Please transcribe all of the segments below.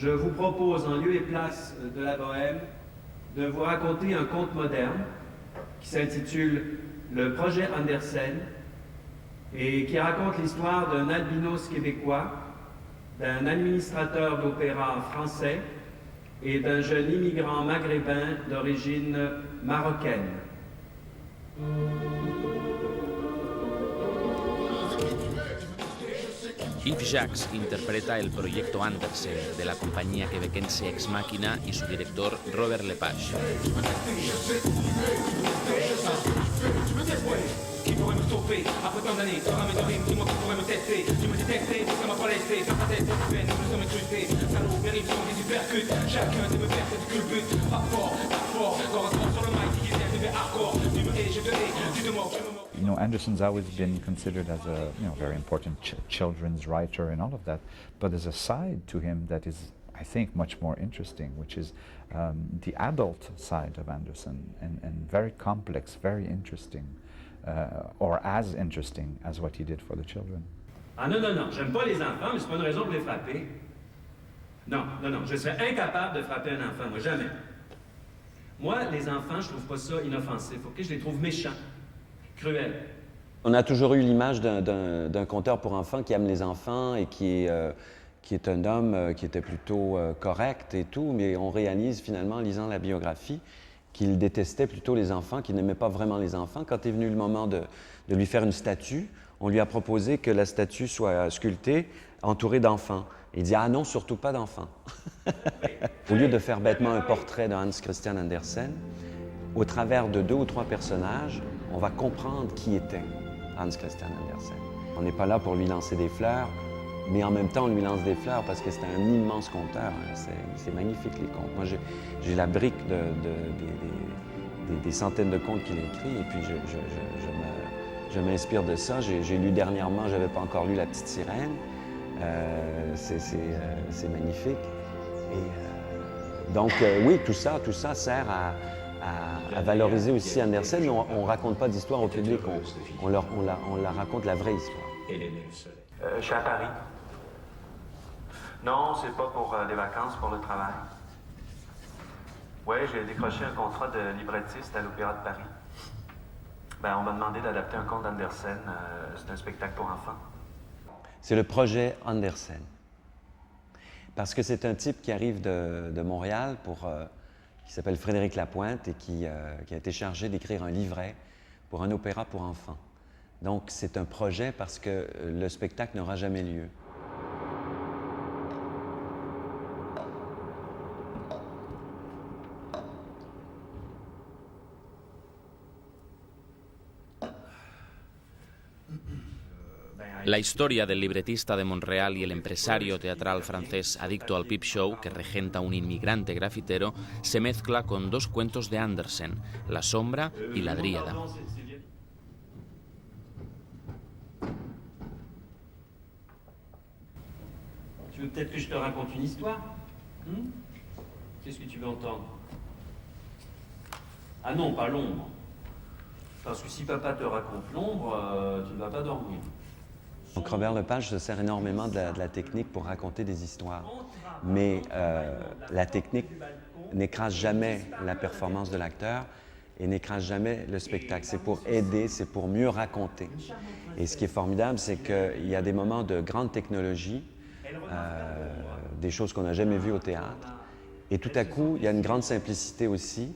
je vous propose, en lieu et place de la Bohème, de vous raconter un conte moderne qui s'intitule Le projet Andersen et qui raconte l'histoire d'un albinos québécois, d'un administrateur d'opéra français et d'un jeune immigrant maghrébin d'origine marocaine. Yves Jacques interpreta el proyecto Andersen de la compañía quebequense Ex Machina y su director Robert Lepage. You know, Andersen's always been considered as a very important children's writer and all of that, but there's a side to him that is, I think, much more interesting, which is the adult side of Andersen, and very complex, very interesting, or as interesting as what he did for the children. Ah non, non, non, j'aime pas les enfants, mais c'est pas une raison pour les frapper. Non, non, non, je serais incapable de frapper un enfant, moi, jamais. Moi, les enfants, je trouve pas ça inoffensif, ok? Je les trouve méchants, cruels. On a toujours eu l'image d'un conteur pour enfants qui aime les enfants et qui est un homme qui était plutôt correct et tout, mais on réalise finalement, en lisant la biographie, qu'il détestait plutôt les enfants, qu'il n'aimait pas vraiment les enfants. Quand est venu le moment de lui faire une statue, on lui a proposé que la statue soit sculptée, entourée d'enfants. Il dit « Ah non, surtout pas d'enfants ». Au lieu de faire bêtement un portrait de Hans Christian Andersen, au travers de 2 ou 3 personnages, on va comprendre qui était Hans Christian Andersen. On n'est pas là pour lui lancer des fleurs, mais en même temps, on lui lance des fleurs parce que c'est un immense conteur. C'est magnifique, les contes. Moi, j'ai la brique des centaines de contes qu'il a écrits, et puis je m'inspire de ça. J'ai lu dernièrement, je n'avais pas encore lu La Petite Sirène. C'est magnifique. Et donc, oui, tout ça sert à valoriser aussi Andersen. On ne raconte pas d'histoire au public, on leur raconte la vraie histoire. Je suis à Paris. Non, c'est pas pour les vacances, pour le travail. Oui, j'ai décroché un contrat de librettiste à l'Opéra de Paris. Ben, on m'a demandé d'adapter un conte d'Andersen. C'est un spectacle pour enfants. C'est le projet Andersen. Parce que c'est un type qui arrive de Montréal, qui s'appelle Frédéric Lapointe et qui a été chargé d'écrire un livret pour un opéra pour enfants. Donc c'est un projet parce que le spectacle n'aura jamais lieu. La historia del libretista de Montreal y el empresario teatral francés adicto al peep show que regenta un inmigrante grafitero se mezcla con 2 cuentos de Andersen, La sombra y La dríada. Tu veux peut-être que je te raconte une histoire? Qu'est-ce que tu veux entendre? Ah non, pas l'ombre. Parce que si papa te raconte l'ombre, tu ne vas pas dormir. Donc Robert Lepage se sert énormément de la technique pour raconter des histoires. Mais la technique n'écrase jamais la performance de l'acteur et n'écrase jamais le spectacle. C'est pour aider, c'est pour mieux raconter. Et ce qui est formidable, c'est qu'il y a des moments de grande technologie, des choses qu'on n'a jamais vues au théâtre. Et tout à coup, il y a une grande simplicité aussi,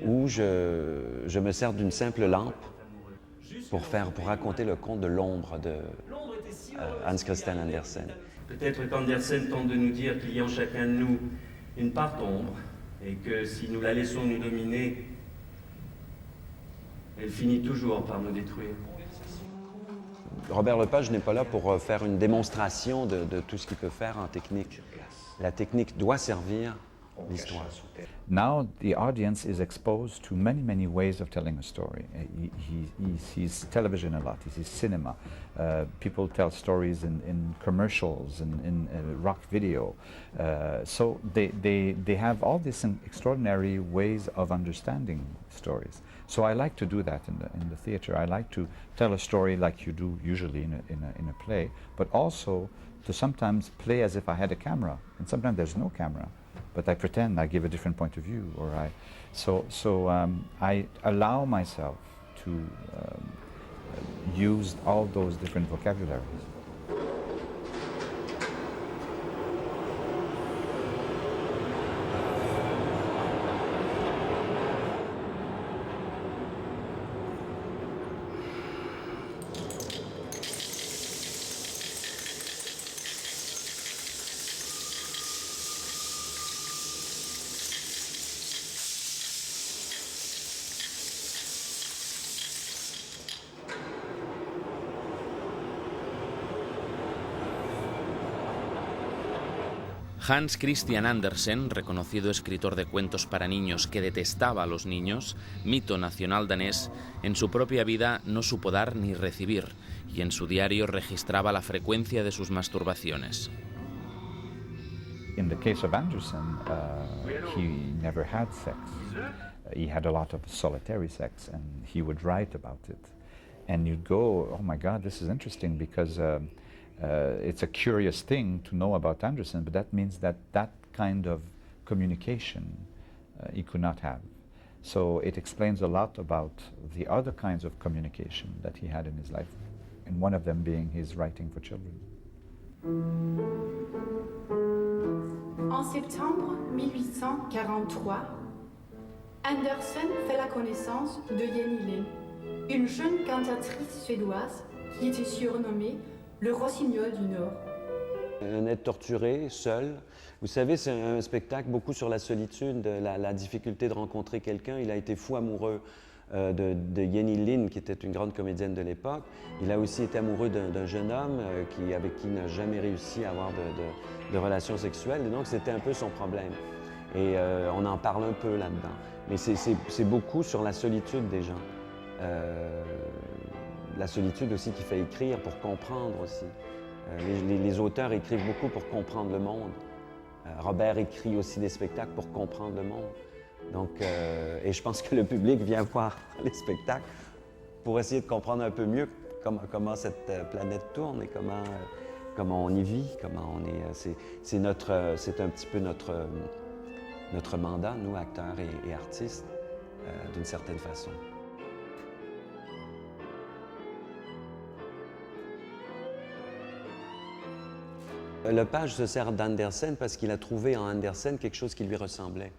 où je me sers d'une simple lampe pour raconter le conte de l'ombre de Hans Christian Andersen. Peut-être qu'Andersen tente de nous dire qu'il y a en chacun de nous une part d'ombre et que si nous la laissons nous dominer, elle finit toujours par nous détruire. Robert Lepage n'est pas là pour faire une démonstration de tout ce qu'il peut faire en technique. La technique doit servir l'histoire. Now the audience is exposed to many, many ways of telling a story. He sees television a lot, he sees cinema. People tell stories in commercials, in rock video. So they have all these extraordinary ways of understanding stories. So I like to do that in the theater. I like to tell a story like you do usually in a play, but also to sometimes play as if I had a camera, and sometimes there's no camera, but I pretend I give a different point of view, or I allow myself to use all those different vocabularies. Hans Christian Andersen, reconocido escritor de cuentos para niños que detestaba a los niños, mito nacional danés, en su propia vida no supo dar ni recibir, y en su diario registraba la frecuencia de sus masturbaciones. In the case of Andersen, he never had sex. He had a lot of solitary sex, and he would write about it. And you'd go, oh my God, this is interesting, because it's a curious thing to know about Andersen, but that means that that kind of communication he could not have. So it explains a lot about the other kinds of communication that he had in his life, and one of them being his writing for children. En septembre 1843, Andersen fait la connaissance de Jenny Lind, une jeune cantatrice suédoise qui était surnommée le Rossignol du Nord. Un être torturé, seul. Vous savez, c'est un spectacle beaucoup sur la solitude, la difficulté de rencontrer quelqu'un. Il a été fou amoureux de Jenny Lind, qui était une grande comédienne de l'époque. Il a aussi été amoureux d'un jeune homme avec qui il n'a jamais réussi à avoir de relations sexuelles. Et donc, c'était un peu son problème. Et on en parle un peu là-dedans. Mais c'est beaucoup sur la solitude des gens. La solitude aussi qui fait écrire pour comprendre aussi. Les auteurs écrivent beaucoup pour comprendre le monde. Robert écrit aussi des spectacles pour comprendre le monde. Donc, et je pense que le public vient voir les spectacles pour essayer de comprendre un peu mieux comment cette planète tourne et comment on y vit, comment on est. C'est un petit peu notre mandat, nous, acteurs et artistes, d'une certaine façon. Lepage se sert d'Andersen parce qu'il a trouvé en Andersen quelque chose qui lui ressemblait.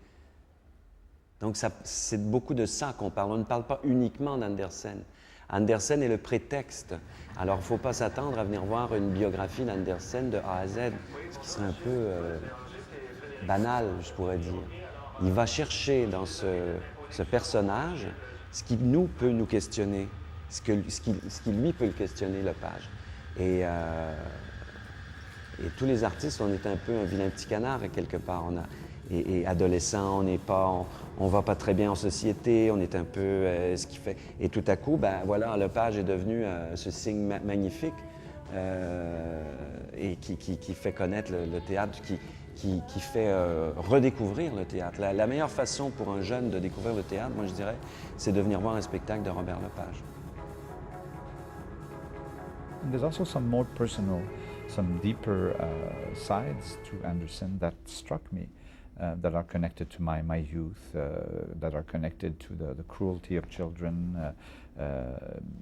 Donc c'est beaucoup de ça qu'on parle. On ne parle pas uniquement d'Andersen. Andersen est le prétexte. Alors il ne faut pas s'attendre à venir voir une biographie d'Andersen de A à Z, ce qui serait un peu banal, je pourrais dire. Il va chercher dans ce personnage ce qui nous peut nous questionner, ce qui lui peut le questionner, Lepage. Et tous les artistes, on est un peu un vilain petit canard, quelque part. Et adolescent, on va pas très bien en société, on est un peu ce qui fait. Et tout à coup, ben voilà, Lepage est devenu ce signe magnifique et qui fait connaître le théâtre, qui fait redécouvrir le théâtre. La meilleure façon pour un jeune de découvrir le théâtre, moi je dirais, c'est de venir voir un spectacle de Robert Lepage. There's also some more personal, some deeper sides to Andersen that struck me, that are connected to my youth, that are connected to the cruelty of children.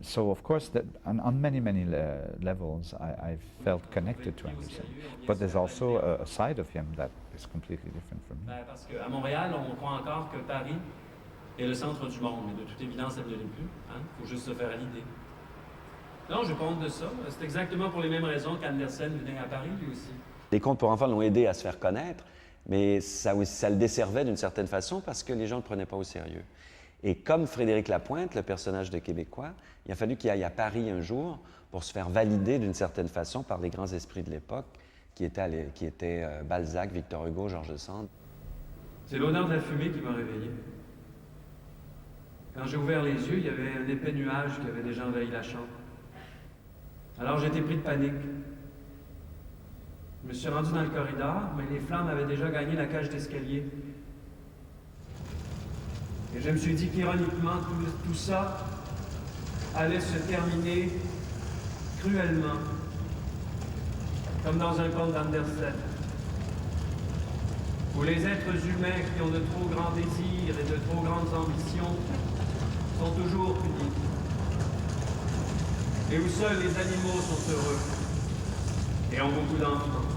So of course, on many levels, I felt connected to Andersen. But there's also a side of him that is completely different from me. Parce qu'à Montréal, on croit encore que Paris est le centre du monde, mais de toute évidence, elle ne l'est plus. Il faut juste se faire à l'idée. Non, je pense de ça. C'est exactement pour les mêmes raisons qu'Andersen venait à Paris, lui aussi. Les contes pour enfants l'ont aidé à se faire connaître, mais ça le desservait d'une certaine façon parce que les gens ne le prenaient pas au sérieux. Et comme Frédéric Lapointe, le personnage de Québécois, il a fallu qu'il aille à Paris un jour pour se faire valider d'une certaine façon par les grands esprits de l'époque, qui étaient Balzac, Victor Hugo, Georges Sand. C'est l'odeur de la fumée qui m'a réveillé. Quand j'ai ouvert les yeux, il y avait un épais nuage qui avait déjà envahi la chambre. Alors j'ai été pris de panique. Je me suis rendu dans le corridor, mais les flammes avaient déjà gagné la cage d'escalier. Et je me suis dit qu'ironiquement, tout ça allait se terminer cruellement. comme dans un conte d'Andersen, où les êtres humains qui ont de trop grands désirs et de trop grandes ambitions sont toujours punis, et où seuls les animaux sont heureux et ont beaucoup d'enfants.